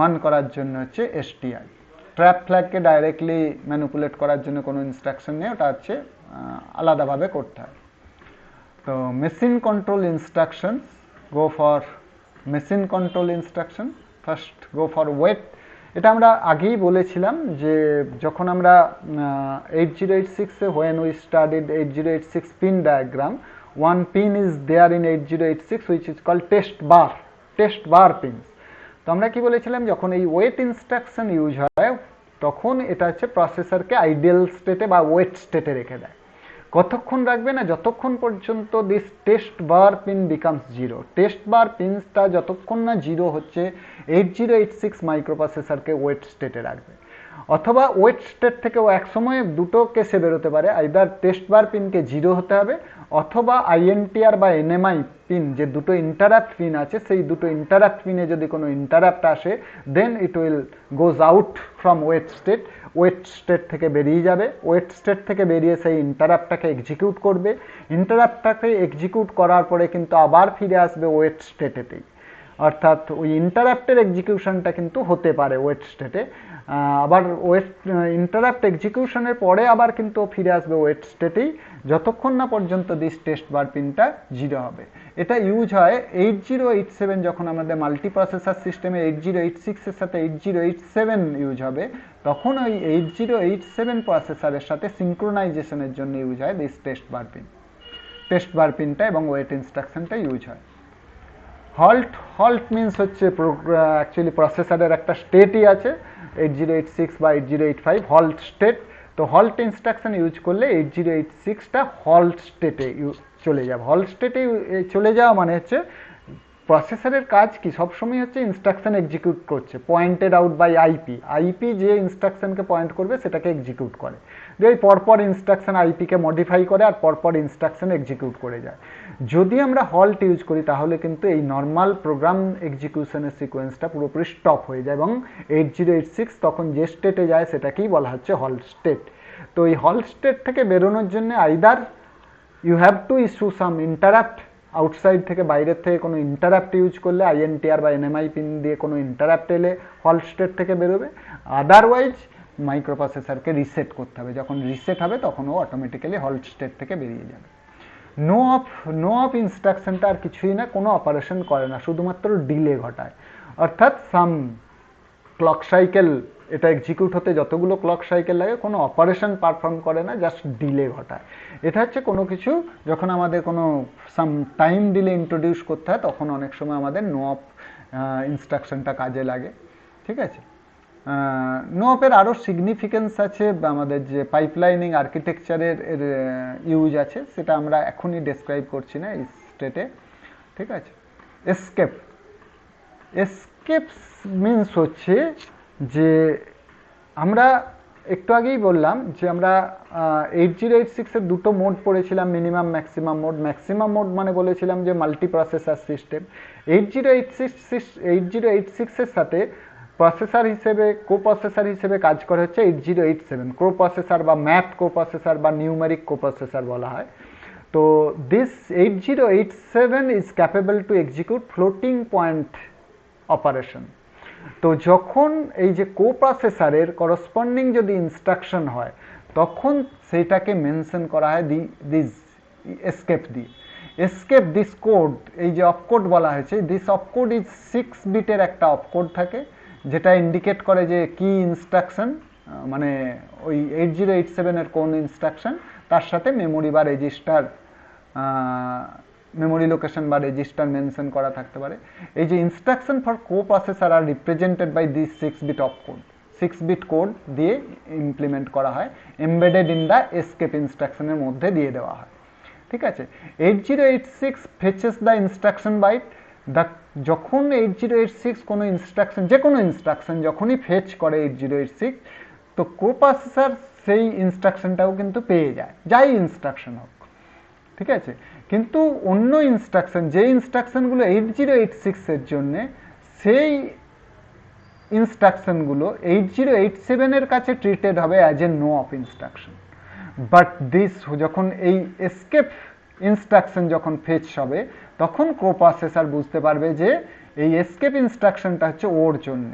1 করার জন্য হচ্ছে এসটিআই। ট্র্যাপ ফ্ল্যাগকে ডাইরেক্টলি ম্যানিপুলেট করার জন্য কোনো ইনস্ট্রাকশন নেই, ওটা হচ্ছে আলাদাভাবে করতে হয়। তো machine control instructions, go for machine control instruction. First go for wait. এটা আমরা আগেই বলেছিলাম যে যখন আমরা 8086-এ when we studied 8086 pin diagram, one pin is there in 8086 which is called test bar pins. তো আমরা কি বলেছিলাম, যখন এই ওয়েট ইনস্ট্রাকশন ইউজ হয় তখন এটা হচ্ছে প্রসেসরকে আইডিয়াল স্টেটে বা ওয়েট স্টেটে রেখে দেয়। কতক্ষণ রাখবে না, যতক্ষণ পর্যন্ত this test bar pin becomes 0। Test bar পিনসটা যতক্ষণ না 0 হচ্ছে 8086 মাইক্রোপ্রসেসরকে ওয়েট স্টেটে রাখবে। অথবা ওয়েট স্টেট থেকেও এক সময় দুটো কেসে বেরোতে পারে, আইদার টেস্ট বার পিনকে 0 হতে হবে, অথবা আইএনটিআর বা এনএমআই পিন, যে দুটো ইন্টারাপ্ট পিন আছে সেই দুটো ইন্টারাপ্ট পিনে যদি কোনো ইন্টারাপ্ট আসে then it will goes out from wait state, wait state থেকে বেরিয়ে যাবে। ওয়েট স্টেট থেকে বেরিয়ে সেই ইন্টারাপ্টটাকে এক্সিকিউট করবে, ইন্টারাপ্টটাকে এক্সিকিউট করার পরে কিন্তু আবার ফিরে আসবে ওয়েট স্টেটেতেই, অর্থাৎ ওই ইন্টারাপ্টের এক্সিকিউশনটা কিন্তু হতে পারে ওয়েট স্টেটে, আবার ওয়েট ইন্টারাপ্ট এক্সিকিউশনের পরে আবার কিন্তু ফিরে আসবে ওয়েট স্টেটেই, যতক্ষণ না পর্যন্ত দিস টেস্ট বার পিনটা 0 হবে। এটা ইউজ হয় 8087, যখন আমাদের মাল্টি প্রসেসর সিস্টেমে 8086-এর সাথে 8087 ইউজ হবে তখন ওই 8087 প্রসেসরের সাথে সিঙ্ক্রোনাইজেশনের জন্য ইউজ হয় দিস টেস্ট বার পিনটা এবং ওয়েট ইনস্ট্রাকশনটা ইউজ হয়। হল্ট মিনস হচ্ছে অ্যাকচুয়ালি প্রসেসরের একটা স্টেটই আছে 8086 বা 8085 হল্ট স্টেট। তো হল্ট ইনস্ট্রাকশন ইউজ করলে 8086টা হল্ট স্টেটে চলে যাবে। হল্ট স্টেটে চলে যাওয়া মানে হচ্ছে প্রসেসরের কাজ কি, সবসময় হচ্ছে ইনস্ট্রাকশন এক্সিকিউট করছে, পয়েন্টেড আউট বাই আইপি যে ইনস্ট্রাকশনকে পয়েন্ট করবে সেটাকে এক্সিকিউট করে, যে পরপর ইনস্ট্রাকশন আইপিকে মডিফাই করে আর পরপর ইনস্ট্রাকশন এক্সিকিউট করে যায়। যদি আমরা হল্ট ইউজ করি তাহলে কিন্তু এই নর্মাল প্রোগ্রাম এক্সিকিউশনের সিকোয়েন্সটা পুরোপুরি স্টপ হয়ে যায় এবং 8086 তখন যে স্টেটে যায় সেটাকেই বলা হচ্ছে হল্ট স্টেট। তো এই হল্ট স্টেট থেকে বেরোনোর জন্য either you have to issue some interrupt, outside থেকে বাইরের থেকে কোনো ইন্টারাপ্ট ইউজ করলে আইএনটিআর বা এনএমআই পিন দিয়ে কোনো ইন্টারাপ্ট এলে হল্ট স্টেট থেকে বেরোবে, আদারওয়াইজ মাইক্রোপ্রসেসরকে রিসেট করতে হবে, যখন রিসেট হবে তখন ও অটোমেটিক্যালি হল্ট স্টেট থেকে বেরিয়ে যাবে। নো অফ ইনস্ট্রাকশনটা আর কিছুই না, কোনো অপারেশন করে না, শুধুমাত্র ডিলে ঘটায়, অর্থাৎ সাম ক্লক সাইকেল, এটা এক্সিকিউট হতে যতগুলো ক্লক সাইকেল লাগে কোনো অপারেশন পারফর্ম করে না, জাস্ট ডিলে ঘটায়। এটা হচ্ছে কোনো কিছু যখন আমাদের কোনো সাম টাইম ডিলে ইন্ট্রোডিউস করতে হয় তখন অনেক সময় আমাদের নো অফ ইনস্ট্রাকশনটা কাজে লাগে, ঠিক আছে। নো অফের আরও সিগনিফিকেন্স আছে, আমাদের যে পাইপলাইনিং আর্কিটেকচারের ইউজ আছে, সেটা আমরা এখনই ডেসক্রাইব করছি না এই স্টেটে, ঠিক আছে। এসকেপ মিনস হচ্ছে যে আমরা একটু আগেই বললাম যে আমরা 8086-এর দুটো মোড পড়েছিলাম, minimum maximum mode. Maximum mode মানে বলেছিলাম যে মাল্টি প্রসেসর সিস্টেম। 8086-এর সাথে প্রসেসর হিসেবে প্রসেসর হিসেবে কাজ করে হচ্ছে 8087 প্রসেসর বা ম্যাথ প্রসেসর বা নিউমেরিক প্রসেসর বলা হয়। তো this 8087 is capable two execute floating point operation. তো যখন এই যে প্রসেসরের করসপন্ডিং যদি ইনস্ট্রাকশন হয় তখন সেইটাকে মেনশন করা হয় দিস এসকেপ দিয়ে। এসকেপ দিস কোড, এই যে অপকোড বলা হয়েছে, দিস অপকোড ইজ 6 বিটের একটা অপকোড থাকে যেটা ইন্ডিকেট করে যে কি ইনস্ট্রাকশন, মানে ওই 8087-এর কোন ইনস্ট্রাকশন, তার সাথে মেমোরি বা রেজিস্টার, মেমোরি লোকেশন বা রেজিস্টার মেনশন করা থাকতে পারে। এই যে instruction for processor are represented by this 6 bit opcode, 6 bit code দিয়ে ইমপ্লিমেন্ট করা হয়, এমবেডেড ইন দ্য এসকেপ ইনস্ট্রাকশনের মধ্যে দিয়ে দেওয়া হয়, ঠিক আছে। 8086 ফেচেস দ্য ইনস্ট্রাকশন বাইট, যখন 8086 কোনো ইনস্ট্রাকশন, যে কোনো ইনস্ট্রাকশন যখনই ফেচ করে 8086, তো প্রসেসর সেই ইনস্ট্রাকশনটাও কিন্তু পেয়ে যায়, যাই ইনস্ট্রাকশন হোক, ঠিক আছে। কিন্তু অন্য ইনস্ট্রাকশন, যে ইনস্ট্রাকশনগুলো 8086-এর জন্য, সেই ইনস্ট্রাকশনগুলো 8087-এর কাছে ট্রিটেড হবে as a no of instruction. But this, যখন এই এসকেপ ইনস্ট্রাকশন যখন ফেচ হবে তখন প্রসেসর বুঝতে পারবে যে এই এসকেপ ইনস্ট্রাকশনটা হচ্ছে ওর জন্য,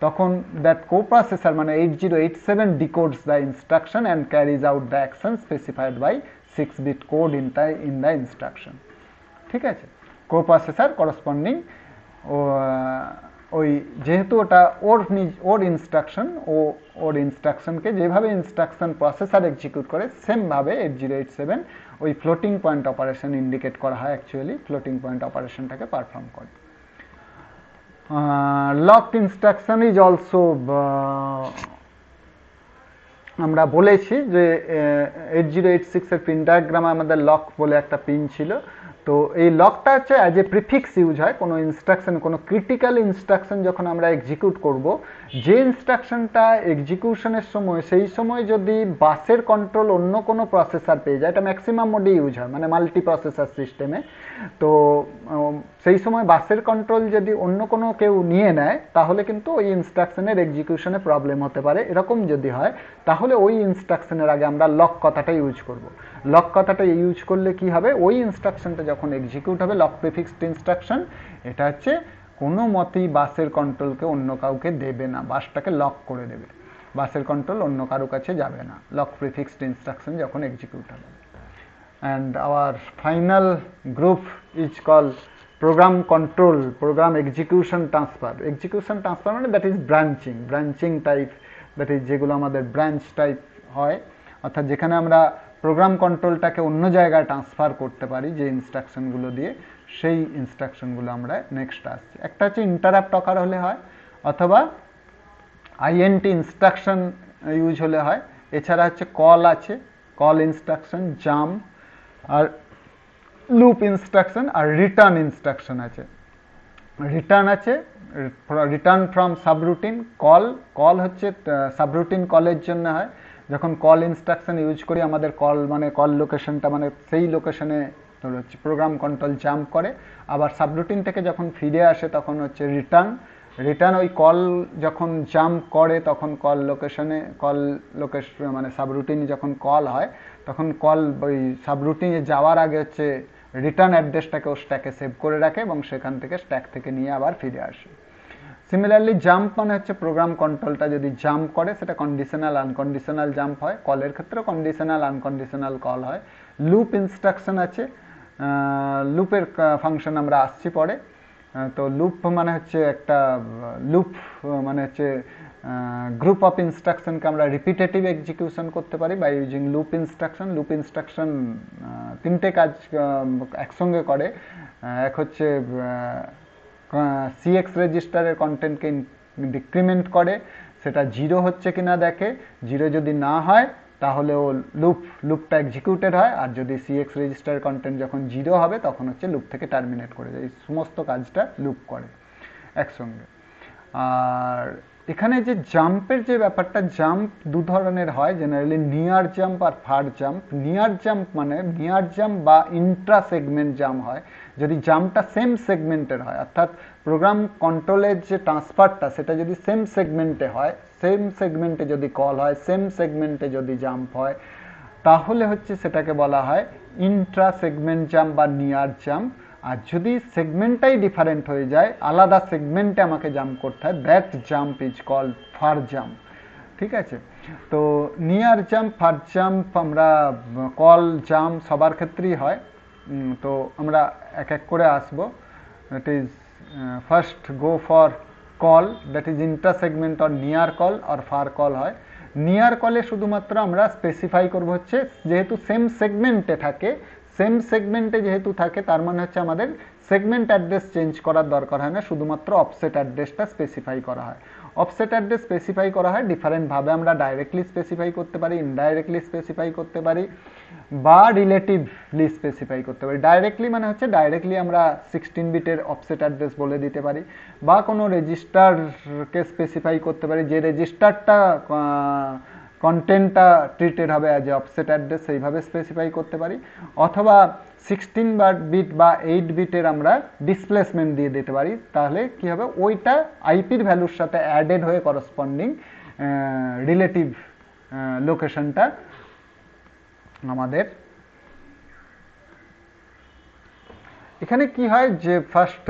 তখন দ্যাট প্রসেসর মানে 8087 decodes the instruction and carries out the action specified by 6 bit code in the instruction, ঠিক আছে। প্রসেসর করসপন্ডিং ওই যেহেতু ওটা ওর ইনস্ট্রাকশন, ওর ইনস্ট্রাকশনকে যেভাবে ইনস্ট্রাকশন প্রসেসর এক্সিকিউট করে সেমভাবে 8087 ওই ফ্লোটিং পয়েন্ট অপারেশন ইন্ডিকেট করা হয়, অ্যাকচুয়ালি ফ্লোটিং পয়েন্ট অপারেশনটাকে পারফর্ম করে। লক ইনস্ট্রাকশন ইজ অলসো, আমরা বলেছি যে 8086-এর পিন ডায়াগ্রামে আমাদের লক বলে একটা পিন ছিল। তো এই লকটা হচ্ছে অ্যাজ এ প্রিফিক্স ইউজ হয় কোনো ইনস্ট্রাকশন, কোনো ক্রিটিক্যাল ইনস্ট্রাকশন যখন আমরা এক্সিকিউট করব, যে ইনস্ট্রাকশনটা এক্সিকিউশনের সময়, সেই সময় যদি বাসের কন্ট্রোল অন্য কোনো প্রসেসর পেয়ে যায়, এটা ম্যাক্সিমাম মোডে ইউজ হয়, মানে মাল্টি প্রসেসর সিস্টেমে। তো সেই সময় বাসের কন্ট্রোল যদি অন্য কোনো কেউ নিয়ে নেয় তাহলে কিন্তু ওই ইনস্ট্রাকশনের এক্সিকিউশনে প্রবলেম হতে পারে। এরকম যদি হয় তাহলে ওই ইনস্ট্রাকশনের আগে আমরা লক কথাটা ইউজ করব। লক কথাটা ইউজ করলে কি হবে, ওই ইনস্ট্রাকশনটা যখন এক্সিকিউট হবে, লক প্রিফিক্সড ইনস্ট্রাকশন, এটা হচ্ছে কোনো মতেই বাসের কন্ট্রোলকে অন্য কাউকে দেবে না, বাসটাকে লক করে দেবে, বাসের কন্ট্রোল অন্য কারো কাছে যাবে না, লক প্রিফিক্সড ইনস্ট্রাকশন যখন এক্সিকিউট হবে। And our final group is called program control, program execution transfer. Execution transfer মানে that is branching type, that is যেগুলো আমাদের ব্রাঞ্চ টাইপ হয়, অর্থাৎ যেখানে আমরা প্রোগ্রাম কন্ট্রোলটাকে অন্য জায়গায় ট্রান্সফার করতে পারি যে ইনস্ট্রাকশনগুলো দিয়ে, সেই ইনস্ট্রাকশনগুলো আমরা নেক্সট আসছি। একটা হচ্ছে ইন্টারাপ্ট অকার হলে হয়, অথবা আইএনটি ইনস্ট্রাকশন ইউজ হলে হয়। এছাড়া হচ্ছে কল আছে, কল ইনস্ট্রাকশন, জাম্প, আর লুপ ইনস্ট্রাকশন, আর রিটার্ন ইনস্ট্রাকশন আছে। রিটার্ন আছে, রিটার্ন ফ্রম সাবরুটিন। কল হচ্ছে সাবরুটিন কলের জন্য হয়, যখন কল ইনস্ট্রাকশন ইউজ করি আমাদের কল মানে কল লোকেশনটা মানে সেই লোকেশনে তোর হচ্ছে প্রোগ্রাম কন্ট্রোল জাম্প করে, আবার সাবরুটিন থেকে যখন ফিরে আসে তখন হচ্ছে রিটার্ন ওই কল যখন জাম্প করে তখন কল লোকেশন মানে সাবরুটিনে যখন কল হয় তখন কল ওই সাবরুটিনে যাওয়ার আগে হচ্ছে রিটার্ন অ্যাড্রেসটাকে ও স্ট্যাকে সেভ করে রাখে এবং সেখান থেকে স্ট্যাক থেকে নিয়ে আবার ফিরে আসে। সিমিলারলি জাম্প মানে হচ্ছে প্রোগ্রাম কন্ট্রোলটা যদি জাম্প করে সেটা কন্ডিশনাল আনকন্ডিশনাল জাম্প হয়, কলের ক্ষেত্রে কন্ডিশনাল আনকন্ডিশনাল কল হয়। লুপ ইনস্ট্রাকশন আছে, লুপের ফাংশন আমরা আসছি পরে। তো লুপ মানে হচ্ছে একটা লুপ মানে হচ্ছে গ্রুপ অফ ইনস্ট্রাকশনকে আমরা রিপিটেটিভ এক্সিকিউশন করতে পারি বাই ইউজিং লুপ ইনস্ট্রাকশন তিনটে কাজ একসঙ্গে করে। এক হচ্ছে সিএক্স রেজিস্টারের কন্টেন্টকে ডিক্রিমেন্ট করে, সেটা 0 হচ্ছে কিনা দেখে, 0 যদি না হয় তাহলে ও লুপটা এক্সিকিউটেড হয়, আর যদি সিএক্স রেজিস্টারের কন্টেন্ট যখন 0 হবে তখন হচ্ছে লুপ থেকে টার্মিনেট করে যায়। এই সমস্ত কাজটা লুপ করে একসঙ্গে। আর এখানে যে জাম্পের যে ব্যাপারটা, জাম্প দু ধরনের হয় জেনারেলি, নিয়ার জাম্প আর ফার জাম্প। নিয়ার জাম্প বা ইন্ট্রা সেগমেন্ট জাম্প হয় যদি জাম্পটা সেম সেগমেন্টের হয়, অর্থাৎ প্রোগ্রাম কন্ট্রোলের যে ট্রান্সফারটা সেটা যদি সেম সেগমেন্টে হয়, সেম সেগমেন্টে যদি কল হয়, সেম সেগমেন্টে যদি জাম্প হয়, তাহলে হচ্ছে সেটাকে বলা হয় ইন্ট্রা সেগমেন্ট জাম্প বা নিয়ার জাম্প। আর যদি সেগমেন্টটাই ডিফারেন্ট হয়ে যায়, আলাদা সেগমেন্টে আমাকে জাম্প করতে হয়, that jump is called far jump. ঠিক আছে, তো নিয়ার জাম্প ফার জাম্প আমরা কল জাম্প সবার ক্ষেত্রেই হয়। তো আমরা এক এক করে আসবো। It is first go for call, that is intra segment or near call আর ফার কল হয়। নিয়ার কলে শুধুমাত্র আমরা স্পেসিফাই করবো হচ্ছে যেহেতু সেম সেগমেন্টে থাকে, যেহেতু থাকে তার মানে হচ্ছে আমাদের সেগমেন্ট অ্যাড্রেস চেঞ্জ করার দরকার হয় না, শুধুমাত্র অফসেট অ্যাড্রেসটা স্পেসিফাই করা হয়। অফসেট অ্যাড্রেস স্পেসিফাই করা হয় ডিফারেন্টভাবে, আমরা ডাইরেক্টলি স্পেসিফাই করতে পারি, ইনডাইরেক্টলি স্পেসিফাই করতে পারি, বা রিলেটিভলি স্পেসিফাই করতে পারি। ডাইরেক্টলি মানে হচ্ছে ডাইরেক্টলি আমরা 16 বিটের অফসেট অ্যাড্রেস বলে দিতে পারি, বা কোনো রেজিস্টারকে স্পেসিফাই করতে পারি, যে রেজিস্টারটা কন্টেন্টটা ট্রিটেড হবে অ্যাজ এ অফসেট অ্যাড্রেস, সেইভাবে স্পেসিফাই করতে পারি। অথবা 16 বিট বা 8 বিটের আমরা ডিসপ্লেসমেন্ট দিয়ে দিতে পারি, তাহলে কি হবে ওইটা আইপির ভ্যালুর সাথে অ্যাডেড হয়ে করসপন্ডিং রিলেটিভ লোকেশনটা আমাদের। এখানে কি হয় যে ফার্স্ট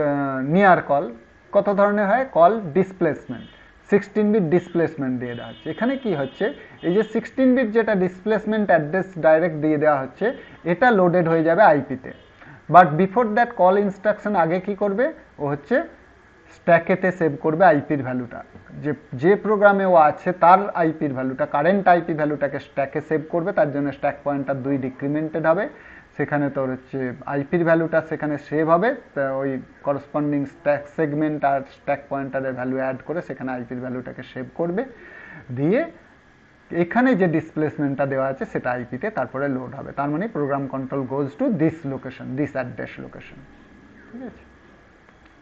নিয়ার কল কত ধরনের হয়, কল ডিসপ্লেসমেন্ট, 16 বিট ডিসপ্লেসমেন্ট দিয়ে দেওয়া হচ্ছে। এখানে কি হচ্ছে, এই যে 16 বিট যেটা ডিসপ্লেসমেন্ট অ্যাড্রেস ডাইরেক্ট দিয়ে দেওয়া হচ্ছে, এটা লোডেড হয়ে যাবে আইপিতে। But before that call instruction আগে কি করবে, ও হচ্ছে স্ট্যাকেতে সেভ করবে আইপির ভ্যালুটা, যে প্রোগ্রামে ও আছে তার আইপির ভ্যালুটা, কারেন্ট আইপি ভ্যালুটাকে স্ট্যাকে সেভ করবে। তার জন্য স্ট্যাক পয়েন্টার 2 ডিক্রিমেন্টেড হবে, সেখানে তোর হচ্ছে আইপির ভ্যালুটা সেখানে সেভ হবে, ওই করসপন্ডিং স্ট্যাক সেগমেন্ট আর স্ট্যাক পয়েন্টারের ভ্যালু অ্যাড করে সেখানে আইপির ভ্যালুটাকে সেভ করবে, দিয়ে এখানে যে ডিসপ্লেসমেন্টটা দেওয়া আছে সেটা আইপিতে তারপরে লোড হবে। তার মানে program control goes to this location, this address location. ঠিক আছে,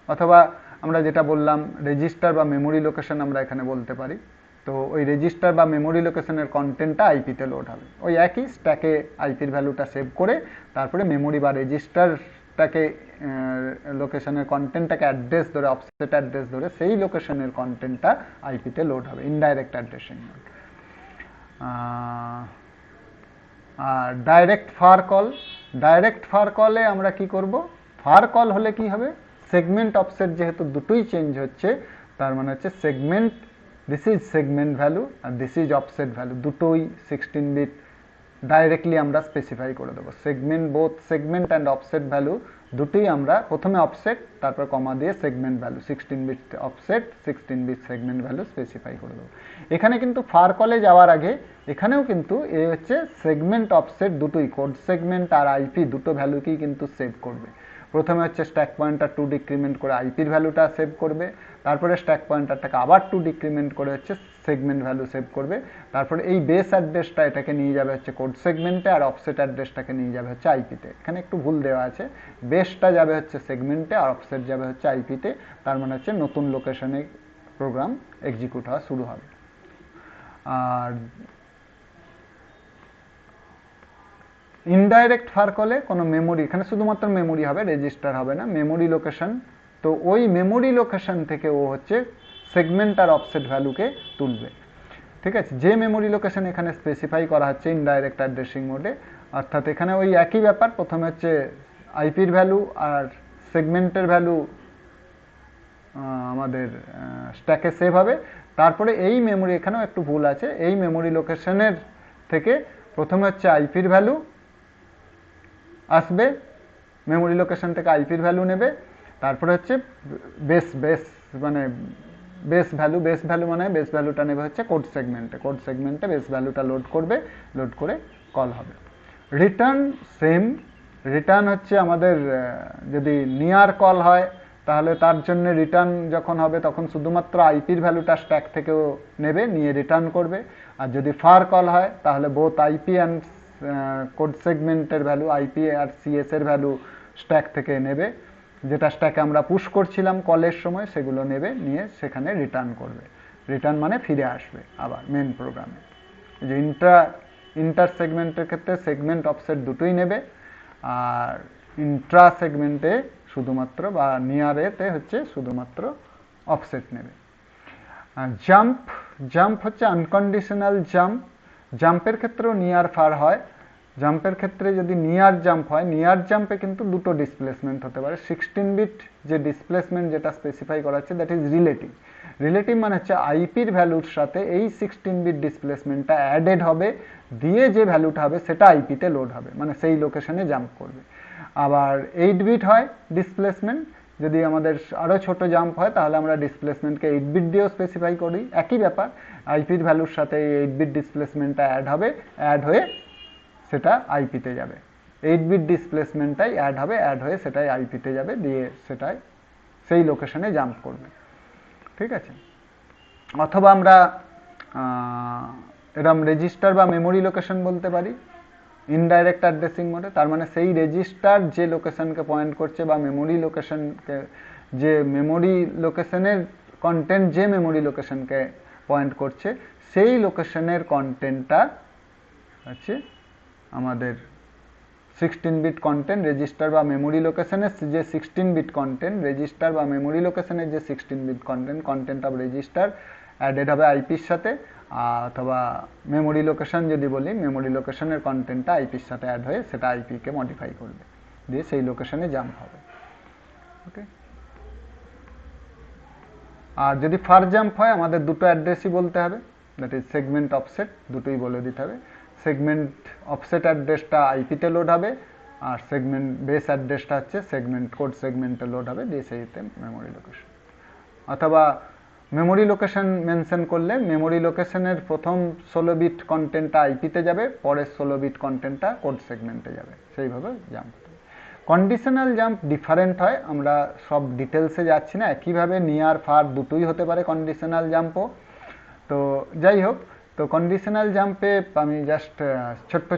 অথবা আমরা যেটা বললাম রেজিস্টার বা মেমোরি লোকেশন আমরা এখানে বলতে পারি। তো ওই রেজিস্টার বা মেমোরি লোকেশনের কন্টেন্টটা আইপিতে লোড হবে, ওই একই স্ট্যাকে আইপির ভ্যালুটা সেভ করে তারপরে মেমোরি বা রেজিস্টারটাকে লোকেশনের কন্টেন্টটাকে অ্যাড্রেস ধরে, অফসেট অ্যাড্রেস ধরে সেই লোকেশনের কন্টেন্টটা আইপিতে লোড হবে, ইনডাইরেক্ট অ্যাড্রেসিং। আর ডাইরেক্ট ফার কলে আমরা কি করব, ফার কল হলে কি হবে, সেগমেন্ট অফসেট যেহেতু দুটোই চেঞ্জ হচ্ছে, তার মানে হচ্ছে segment, this is segment value আর দিস ইজ অফসেট ভ্যালু, দুটোই 16 বিট ডাইরেক্টলি আমরা স্পেসিফাই করে দেবো। Both segment and offset value দুটোই আমরা প্রথমে অফসেট তারপর কমা দিয়ে segment value, 16 bit offset 16 bit segment value specify করে দেবো। এখানে কিন্তু ফার কলে যাওয়ার আগে এখানেও কিন্তু এ হচ্ছে সেগমেন্ট অফসেট দুটোই, কোড সেগমেন্ট আর আইপি দুটো ভ্যালুকেই কিন্তু সেভ করবে। প্রথমে হচ্ছে স্ট্যাক পয়েন্টার 2 ডিক্রিমেন্ট করে আইপির ভ্যালুটা সেভ করবে, তারপরে স্ট্যাক পয়েন্টারটাকে আবার 2 ডিক্রিমেন্ট করে হচ্ছে সেগমেন্ট ভ্যালু সেভ করবে, তারপরে এই বেস অ্যাড্রেসটা এটাকে নিয়ে যাবে হচ্ছে কোড সেগমেন্টে আর অফসেট অ্যাড্রেসটাকে নিয়ে যাবে হচ্ছে আইপিতে। এখানে একটু ভুল দেওয়া আছে, বেসটা যাবে হচ্ছে সেগমেন্টে আর অফসেট যাবে হচ্ছে আইপিতে, তার মানে হচ্ছে নতুন লোকেশনে প্রোগ্রাম এক্সিকিউট হওয়া শুরু হবে। আর ইনডাইরেক্ট ফার কলে কোনো মেমোরি, এখানে শুধুমাত্র মেমোরি হবে, রেজিস্টার হবে না, মেমোরি লোকেশন। তো ওই মেমোরি লোকেশন থেকে ও হচ্ছে সেগমেন্ট আর অফসেট ভ্যালুকে তুলবে। ঠিক আছে, যে মেমোরি লোকেশন এখানে স্পেসিফাই করা হচ্ছে ইনডাইরেক্ট অ্যাড্রেসিং মোডে, অর্থাৎ এখানে ওই একই ব্যাপার, প্রথমে হচ্ছে আইপির ভ্যালু আর সেগমেন্টের ভ্যালু আমাদের স্ট্যাকে সেভ হবে। তারপরে এই মেমোরি, এখানেও একটু ভুল আছে, এই মেমোরি লোকেশনের থেকে প্রথমে হচ্ছে আইপির ভ্যালু আসবে, মেমোরি লোকেশন থেকে আইপির ভ্যালু নেবে, তারপরে হচ্ছে বেস মানে বেস ভ্যালু মানে বেস ভ্যালুটা নেবে হচ্ছে কোড সেগমেন্টে বেস ভ্যালুটা লোড করবে, লোড করে কল হবে। রিটার্ন সেম, রিটার্ন হচ্ছে আমাদের যদি নিয়ার কল হয় তাহলে তার জন্য রিটার্ন যখন হবে তখন শুধুমাত্র আইপির ভ্যালুটা স্ট্যাক থেকেও নেবে, নিয়ে রিটার্ন করবে। আর যদি ফার কল হয় তাহলে বোথ আইপি অ্যান্ড কোড সেগমেন্টের ভ্যালু, আইপি আর সিএস এর ভ্যালু স্ট্যাক থেকে নেবে, যেটা স্ট্যাকে আমরা পুশ করছিলাম কলের সময়, সেগুলো নেবে, নিয়ে সেখানে রিটার্ন করবে। রিটার্ন মানে ফিরে আসবে আবার মেন প্রোগ্রামে। যে ইন্টার সেগমেন্টের ক্ষেত্রে সেগমেন্ট অফসেট দুটোই নেবে, আর ইন্ট্রা সেগমেন্টে শুধুমাত্র বা নিয়ারেতে হচ্ছে শুধুমাত্র অফসেট নেবে। জাম্প হচ্ছে আনকন্ডিশনাল জাম্পের ক্ষেত্রেও নিয়ার ফার হয়। জাম্পের ক্ষেত্রে যদি নিয়ার জাম্প হয়, নিয়ার জাম্পে কিন্তু দুটো ডিসপ্লেসমেন্ট হতে পারে। 16 বিট যে ডিসপ্লেসমেন্ট যেটা স্পেসিফাই করা হচ্ছে দ্যাট ইজ রিলেটিভ মানে হচ্ছে আইপির ভ্যালুর সাথে এই 16 বিট ডিসপ্লেসমেন্টটা অ্যাডেড হবে, দিয়ে যে ভ্যালুটা হবে সেটা আইপিতে লোড হবে, মানে সেই লোকেশনে জাম্প করবে। আবার 8 বিট হয় ডিসপ্লেসমেন্ট, যদি আমাদের আরও ছোট জাম্প হয় তাহলে আমরা ডিসপ্লেসমেন্টকে 8 বিট দিয়েও স্পেসিফাই করি, একই ব্যাপার, আইপির ভ্যালুর সাথে এই 8 বিট ডিসপ্লেসমেন্টটা অ্যাড হবে, অ্যাড হয়ে সেটা আইপিতে যাবে। 8 বিট ডিসপ্লেসমেন্টটাই অ্যাড হবে, অ্যাড হয়ে সেটাই আইপিতে যাবে, দিয়ে সেটাই সেই লোকেশনে জাম্প করবে। ঠিক আছে, অথবা আমরা এরম রেজিস্টার বা মেমোরি লোকেশন বলতে পারি ইনডাইরেক্ট অ্যাড্রেসিং মোডে। তার মানে সেই রেজিস্টার যে লোকেশনকে পয়েন্ট করছে বা মেমোরি লোকেশনকে, যে মেমোরি লোকেশনের কন্টেন্ট যে মেমোরি লোকেশনকে পয়েন্ট করছে সেই লোকেশনের কন্টেন্টটা হচ্ছে আমাদের 16 বিট কন্টেন্ট, রেজিস্টার বা মেমোরি লোকেশনের যে 16 বিট কন্টেন্ট, রেজিস্টার বা মেমোরি লোকেশনের যে 16 bit content of register added হবে আইপির সাথে, অথবা মেমোরি লোকেশন যদি বলি, মেমোরি লোকেশনের কন্টেন্টটা আইপির সাথে অ্যাড হয়ে সেটা আইপিকে মডিফাই করবে, দিয়ে সেই লোকেশনে জাম্প হবে। ওকে, আর যদি ফার জাম্প হয় আমাদের দুটো অ্যাড্রেসই বলতে হবে, দ্যাট ইজ সেগমেন্ট অফসেট, দুটোই বলে দিতে হবে। সেগমেন্ট অফসেট অ্যাড্রেসটা আইপিতে লোড হবে, আর সেগমেন্ট বেস অ্যাড্রেসটা হচ্ছে সেগমেন্ট কোড সেগমেন্টে লোড হবে, দিয়ে সেইতে মেমোরি লোকেশন। অথবা মেমোরি লোকেশন মেনশন করলে মেমোরি লোকেশনের প্রথম 16 বিট কন্টেন্টটা আইপিতে যাবে, পরের 16 বিট কন্টেন্টটা কোড সেগমেন্টে যাবে, সেইভাবে জাম্প। কন্ডিশনাল জাম্প ডিফারেন্ট হয়, আমরা সব ডিটেলসে যাচ্ছি না, একইভাবে নিয়ার ফার দুটোই হতে পারে কন্ডিশনাল জাম্পও। তো যাই হোক, তো কন্ডিশনাল জাম্পে আমি জাস্ট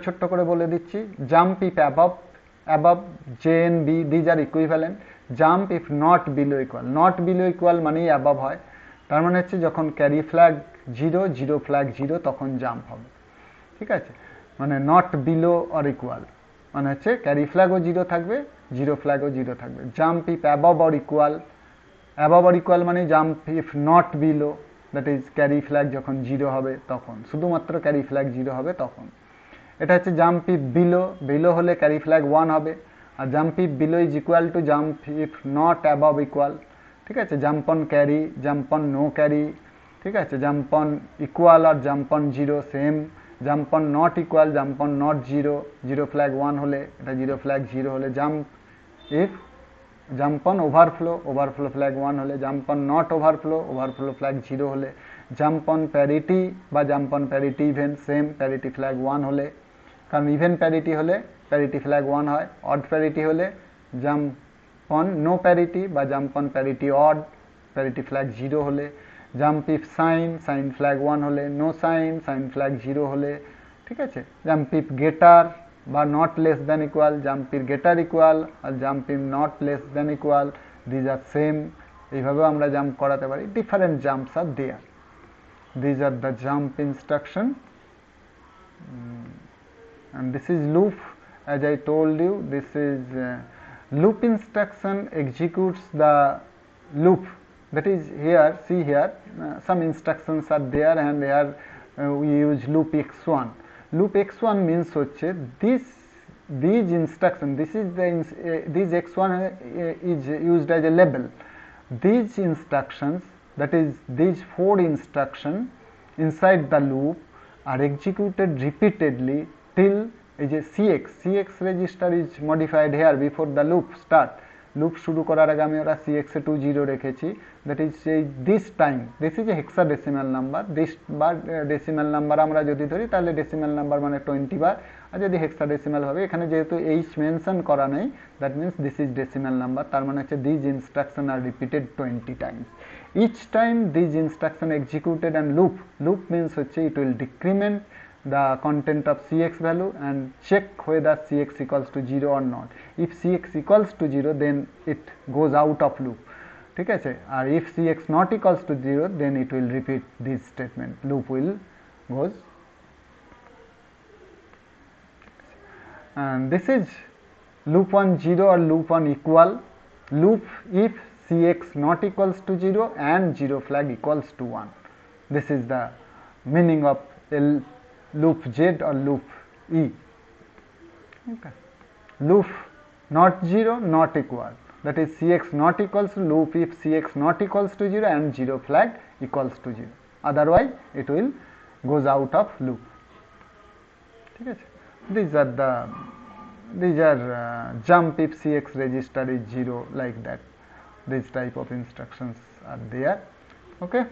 ছোট্ট করে বলে দিচ্ছি, jump if above J N B these are equivalent, jump if not below equal মানেই অ্যাবভ হয়, তার মানে হচ্ছে যখন ক্যারি ফ্ল্যাগ 0 ফ্ল্যাগ 0 তখন জাম্প হবে। ঠিক আছে, মানে নট বিলো অর ইকুয়াল মানে হচ্ছে ক্যারি ফ্ল্যাগও 0 থাকবে, 0 ফ্ল্যাগও 0 থাকবে। Jump if above or equal মানে jump if not below, that is carry flag যখন 0 হবে তখন, শুধুমাত্র ক্যারি ফ্ল্যাগ 0 হবে তখন। এটা হচ্ছে জাম্প ইফ বিলো হলে ক্যারি ফ্ল্যাগ 1 হবে, আর jump if below is equal to jump if not above equal. ঠিক আছে, jump on carry, jump on no carry, ঠিক আছে, জাম্প অন ইকুয়াল আর jump on 0 same, jump on not equal, jump on not 0 flag 1 হলে, এটা 0 flag 0 হলে jump if, jump on overflow flag 1 হলে, jump on not overflow flag 0 হলে, jump on parity বা jump on parity even same, parity flag 1 হলে, কারণ even parity হলে parity flag 1 হয়, অড প্যারিটি হলে জাম্প অন নো প্যারিটি বা jump on parity odd, parity flag 0 হলে, jump if sign flag 1 হলে, নো সাইন ফ্ল্যাগ 0 হলে। ঠিক আছে, জাম্প ইফ গেটার বা not less than equal, jump if greater equal আর jump if not less than equal, these are same, এইভাবেও আমরা jump করাতে পারি। Different jumps are there, these are the jump instruction, and this is loop as I told you, this is loop instruction executes the loop, that is here, see here, some instructions are there and here we use loop x1. Loop x1 means হচ্ছে these instruction, this is the this x1 is used as a label. These instructions, that is these 4 instructions inside the loop are executed repeatedly till cx register is modified here before the loop start. Loop শুরু করার আগে আমি ওরা cx এ 20 রেখেছি, that is this time, this is a hexadecimal number, this bar decimal number আমরা যদি ধরি তাহলে ডেসিমাল নাম্বার মানে 20 বার, আর যদি হেক্সাডেসিমাল হবে, এখানে যেহেতু এইচ মেনশন করা নেই, that means this is decimal number, তার মানে হচ্ছে these instruction are repeated 20 times. Each time these instruction executed and loop means হচ্ছে it will decrement the content of cx value and check whether cx equals to 0 or not. If cx equals to 0 then it goes out of loop, ঠিক আছে, আর if cx not equals to 0 then it will repeat this statement, loop will goes, and this is loop 1 0 or loop 1 equal, loop if cx not equals to 0 and 0 flag equals to 1. This is the meaning of loop z or loop e. Okay. Loop not 0 not equal, that is cx not equals to loop if cx not equals to 0 and 0 flag equals to 0, otherwise it will goes out of loop, ঠিক আছে। these are jump if cx register is 0, like that, this type of instructions are there. Okay,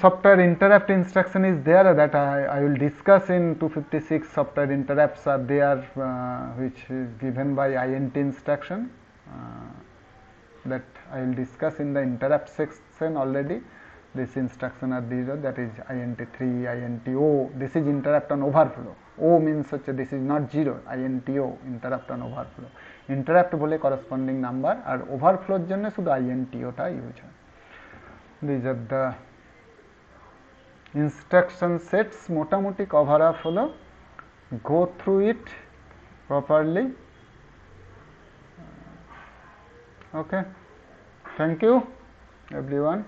software interrupt instruction is there, that I will discuss in 256. Software interrupts are there, which is given by int instruction, that I will discuss in the interrupt section already. This instruction are these, that is int3, into, this is interrupt on overflow, o means such a, this is not 0, into interrupt on overflow, interrupt বলে corresponding number, আর overflow এর জন্য শুধু into টা use হয়। These are the instruction sets, মোটামুটি cover up হলো, go through it properly. Okay, thank you everyone.